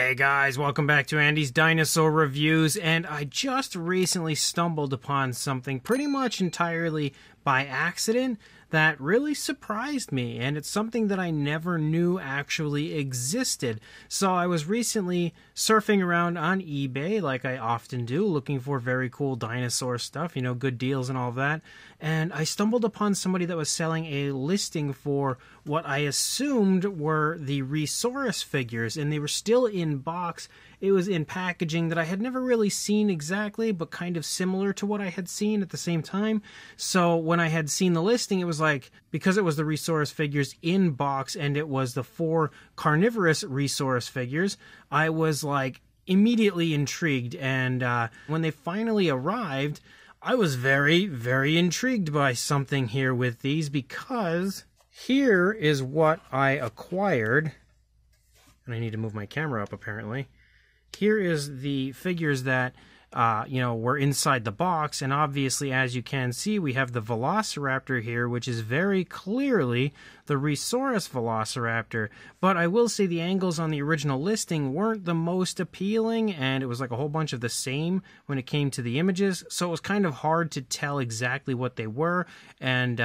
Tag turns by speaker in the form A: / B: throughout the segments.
A: Hey guys, welcome back to Andy's Dinosaur Reviews, and I just recently stumbled upon something pretty much entirely by accident that really surprised me, and it's something that I never knew actually existed. So I was recently surfing around on eBay, like I often do, looking for very cool dinosaur stuff, you know, good deals and all of that, and I stumbled upon somebody that was selling a listing for what I assumed were the Resaurus figures, and they were still in box. It was in packaging that I had never really seen exactly, but kind of similar to what I had seen at the same time. So when I had seen the listing, it was like, because it was the Resaurus figures in box and it was the 4 carnivorous Resaurus figures, I was like immediately intrigued. And when they finally arrived, I was very, very intrigued by something here with these, because here is what I acquired. And I need to move my camera up apparently. Here is the figures that, were inside the box, and obviously, as you can see, we have the Velociraptor here, which is very clearly the Resaurus Velociraptor. But I will say the angles on the original listing weren't the most appealing, and it was like a whole bunch of the same when it came to the images, so it was kind of hard to tell exactly what they were. And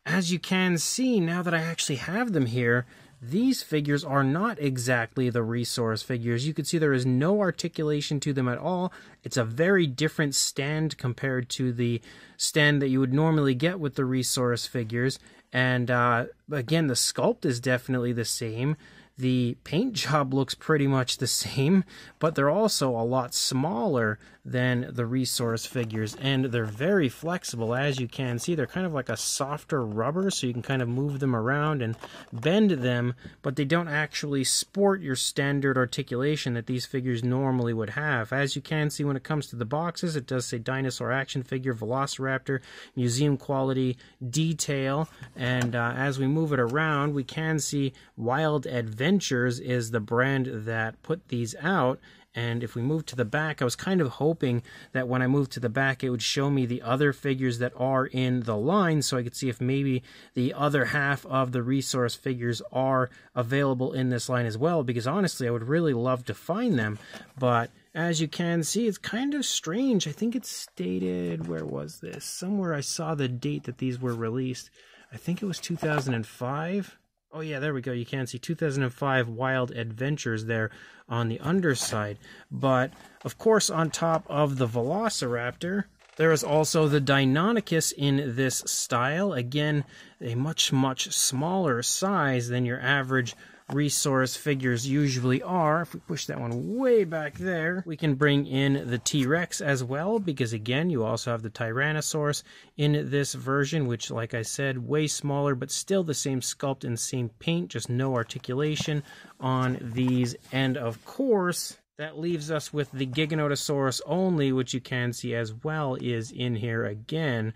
A: as you can see, now that I actually have them here, these figures are not exactly the Resaurus figures. You can see there is no articulation to them at all. It's a very different stand compared to the stand that you would normally get with the Resaurus figures. And again, the sculpt is definitely the same. The paint job looks pretty much the same, but they're also a lot smaller than the Resaurus figures, and they're very flexible. As you can see, they're kind of like a softer rubber, so you can kind of move them around and bend them, but they don't actually sport your standard articulation that these figures normally would have. As you can see, when it comes to the boxes, it does say Dinosaur action figure, Velociraptor, museum quality, detail, and as we move it around, we can see Wild Adventures is the brand that put these out. And if we move to the back, I was kind of hoping that when I moved to the back, it would show me the other figures that are in the line, so I could see if maybe the other half of the Resaurus figures are available in this line as well, because honestly, I would really love to find them. But as you can see, it's kind of strange. I think it's stated, where was this? Somewhere I saw the date that these were released. I think it was 2005. Oh yeah, there we go. You can see 2005 Wild Adventures there on the underside. But, of course, on top of the Velociraptor, there is also the Deinonychus in this style. Again, a much, much smaller size than your average Resaurus figures usually are. If we push that one way back there, we can bring in the T-Rex as well, because again, you also have the Tyrannosaurus in this version, which, like I said, way smaller, but still the same sculpt and same paint, just no articulation on these. And of course, that leaves us with the Giganotosaurus only, which you can see as well is in here again.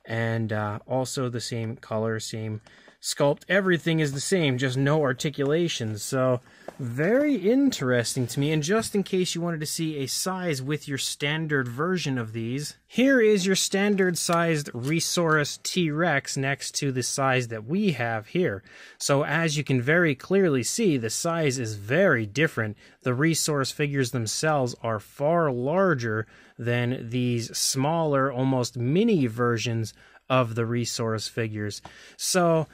A: And also the same color, same sculpt, everything is the same, just no articulation. So very interesting to me. And just in case you wanted to see a size with your standard version of these, here is your standard sized Resaurus T-Rex next to the size that we have here. So as you can very clearly see, the size is very different. The Resaurus figures themselves are far larger than these smaller, almost mini versions of the Resaurus figures. So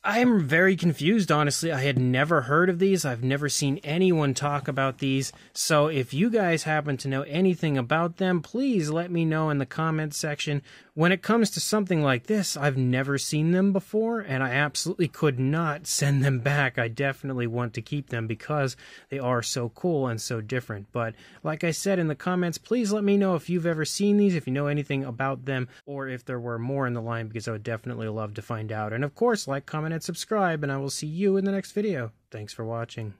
A: I'm very confused, honestly. I had never heard of these. I've never seen anyone talk about these. So if you guys happen to know anything about them, please let me know in the comments section. When it comes to something like this, I've never seen them before, and I absolutely could not send them back. I definitely want to keep them because they are so cool and so different. But like I said in the comments, please let me know if you've ever seen these, if you know anything about them, or if there were more in the line, because I would definitely love to find out. And of course, like, comment, and subscribe, and I will see you in the next video. Thanks for watching.